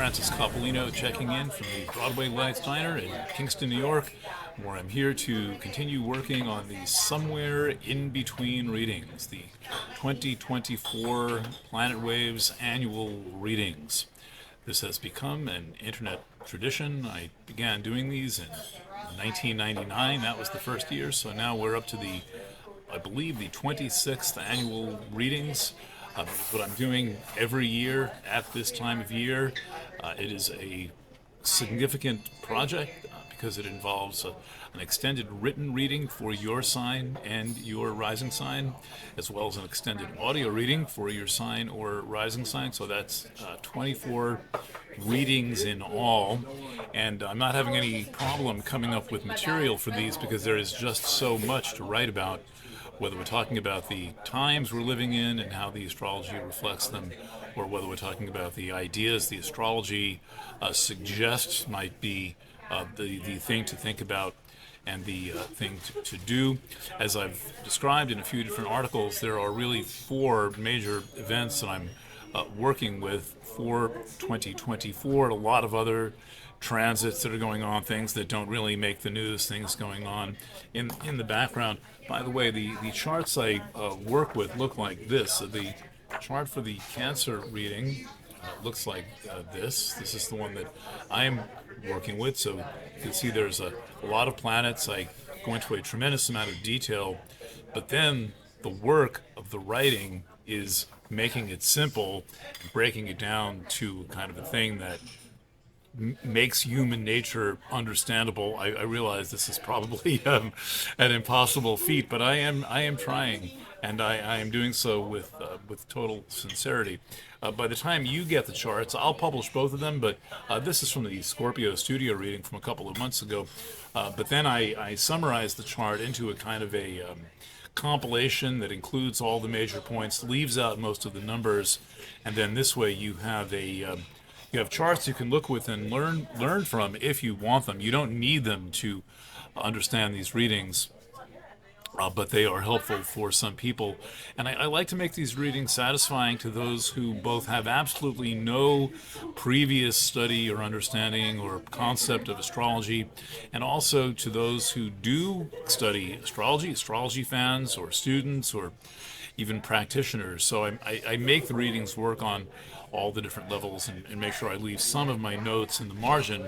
Francis Coppolino checking in from the Broadway Lights Diner in Kingston, New York, where I'm here to continue working on the Somewhere in Between readings, the 2024 Planet Waves annual readings. This has become an internet tradition. I began doing these in 1999. That was the first year, so now we're up to I believe, the 26th annual readings. What I'm doing every year at this time of year. It is a significant project because it involves an extended written reading for your sign and your rising sign, as well as an extended audio reading for your sign or rising sign. So that's 24 readings in all. And I'm not having any problem coming up with material for these because there is just so much to write about, whether we're talking about the times we're living in and how the astrology reflects them, or whether we're talking about the ideas the astrology suggests might be the thing to think about and the thing to do. As I've described in a few different articles, there are really four major events that I'm working with for 2024, and a lot of other transits that are going on, things that don't really make the news, things going on in the background. By the way, the charts I work with look like this. So the chart for the Cancer reading looks like this. This is the one that I'm working with. So you can see there's a lot of planets. I go into a tremendous amount of detail, but then the work of the writing is making it simple, breaking it down to kind of a thing that makes human nature understandable. I realize this is probably an impossible feat, but I am trying, and I am doing so with total sincerity. By the time you get the charts, I'll publish both of them, but this is from the Scorpio studio reading from a couple of months ago. But then I summarize the chart into a kind of a compilation that includes all the major points, leaves out most of the numbers, and then this way you have you have charts you can look with and learn from if you want them. You don't need them to understand these readings, but they are helpful for some people. And I like to make these readings satisfying to those who both have absolutely no previous study or understanding or concept of astrology, and also to those who do study astrology fans or students or even practitioners. So I make the readings work on all the different levels and make sure I leave some of my notes in the margin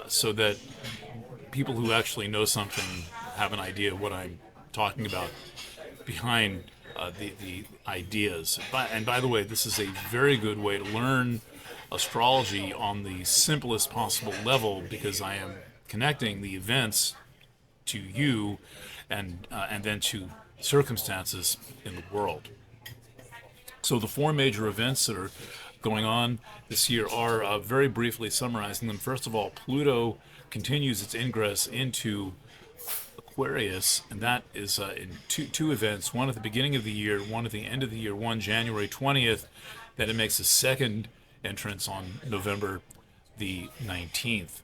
so that people who actually know something have an idea of what I'm talking about behind the ideas. And by the way, this is a very good way to learn astrology on the simplest possible level because I am connecting the events to you and then to circumstances in the world. So the four major events that are going on this year are, very briefly summarizing them. First of all, Pluto continues its ingress into Aquarius, and that is in two events, one at the beginning of the year, one at the end of the year, one January 20th. Then it makes a second entrance on November the 19th.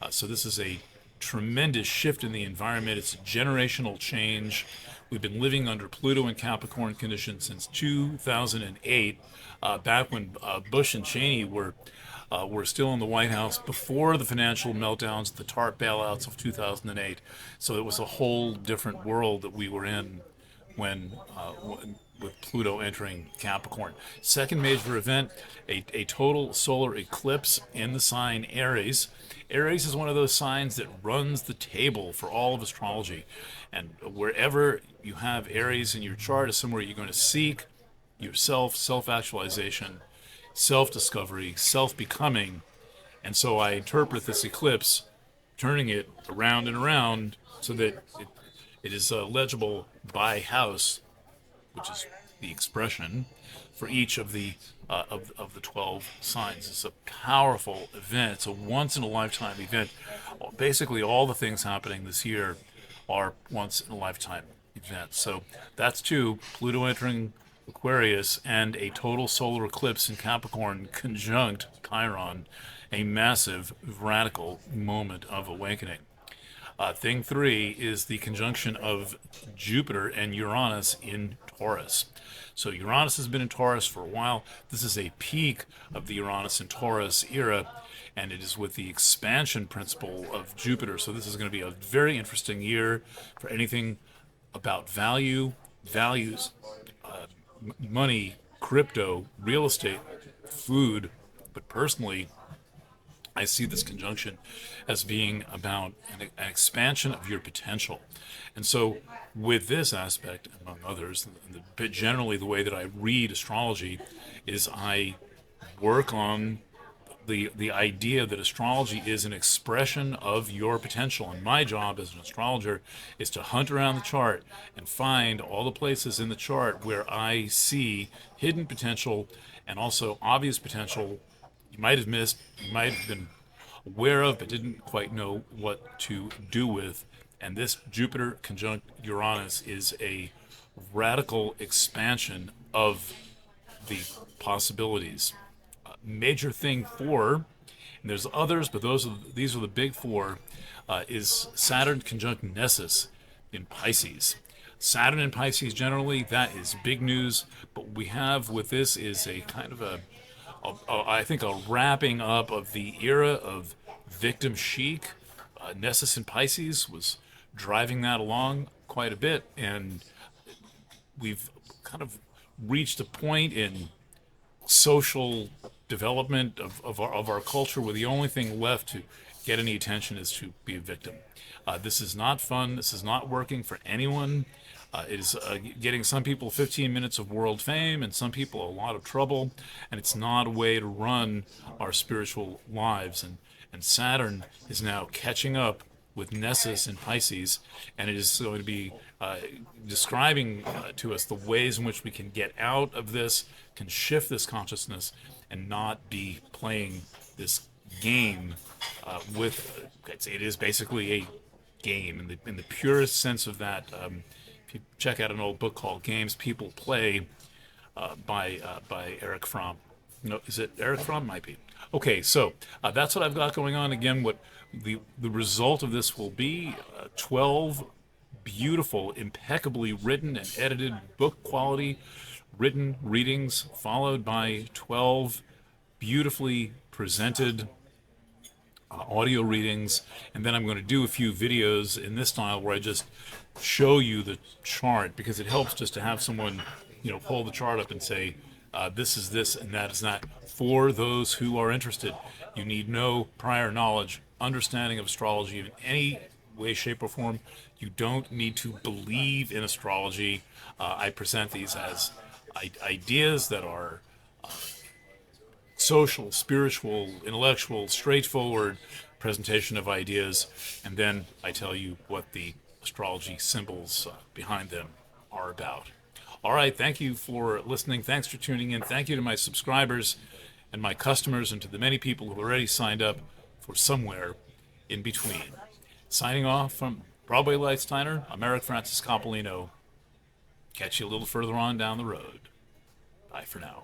So this is a tremendous shift in the environment. It's a generational change. We've been living under Pluto and Capricorn conditions since 2008, back when Bush and Cheney were still in the White House before the financial meltdowns, the TARP bailouts of 2008. So it was a whole different world that we were in when with Pluto entering Capricorn. Second major event, a total solar eclipse in the sign Aries. Aries is one of those signs that runs the table for all of astrology. And wherever you have Aries in your chart is somewhere you're going to seek yourself, self-actualization, self-discovery, self-becoming. And so I interpret this eclipse, turning it around and around so that it is legible by house, which is the expression for each of the 12 signs. It's a powerful event. It's a once-in-a-lifetime event. Basically, all the things happening this year are once-in-a-lifetime events. So that's two, Pluto entering Aquarius and a total solar eclipse in Capricorn conjunct Chiron, a massive, radical moment of awakening. Thing three is the conjunction of Jupiter and Uranus in Taurus. So Uranus has been in Taurus for a while. This is a peak of the Uranus and Taurus era, and it is with the expansion principle of Jupiter. So this is going to be a very interesting year for anything about values, money, crypto, real estate, food. But personally, I see this conjunction as being about an expansion of your potential. And so, with this aspect, among others, but generally the way that I read astrology is I work on the idea that astrology is an expression of your potential. And my job as an astrologer is to hunt around the chart and find all the places in the chart where I see hidden potential and also obvious potential you might have missed, you might have been aware of, but didn't quite know what to do with. And this Jupiter conjunct Uranus is a radical expansion of the possibilities. Major thing four, and there's others, but these are the big four, is Saturn conjunct Nessus in Pisces. Saturn in Pisces generally, that is big news, but what we have with this is a kind of I think a wrapping up of the era of victim chic. Nessus in Pisces was driving that along quite a bit, and we've kind of reached a point in social development of our culture where the only thing left to get any attention is to be a victim. This is not fun. This is not working for anyone. It is getting some people 15 minutes of world fame and some people a lot of trouble, and it's not a way to run our spiritual lives. And Saturn is now catching up with Nessus in Pisces, and it is going to be describing to us the ways in which we can get out of this, can shift this consciousness, and not be playing this game it is basically a game in the purest sense of that. If you check out an old book called Games People Play by Eric Fromm. No, is it Eric Fromm? Might be. Okay, so that's what I've got going on. Again, what the result of this will be 12 beautiful, impeccably written and edited book quality written readings, followed by 12 beautifully presented audio readings, and then I'm going to do a few videos in this style where I just show you the chart, because it helps just to have someone, pull the chart up and say, this is this and that is that. For those who are interested, you need no prior knowledge, understanding of astrology in any way, shape, or form. You don't need to believe in astrology. I present these as ideas that are social, spiritual, intellectual, straightforward presentation of ideas, and then I tell you what the astrology symbols behind them are about. All right, thank you for listening. Thanks for tuning in. Thank you to my subscribers and my customers and to the many people who have already signed up for Somewhere in Between. Signing off from Broadway Lights Diner, I'm Eric Francis Coppolino. Catch you a little further on down the road. Bye for now.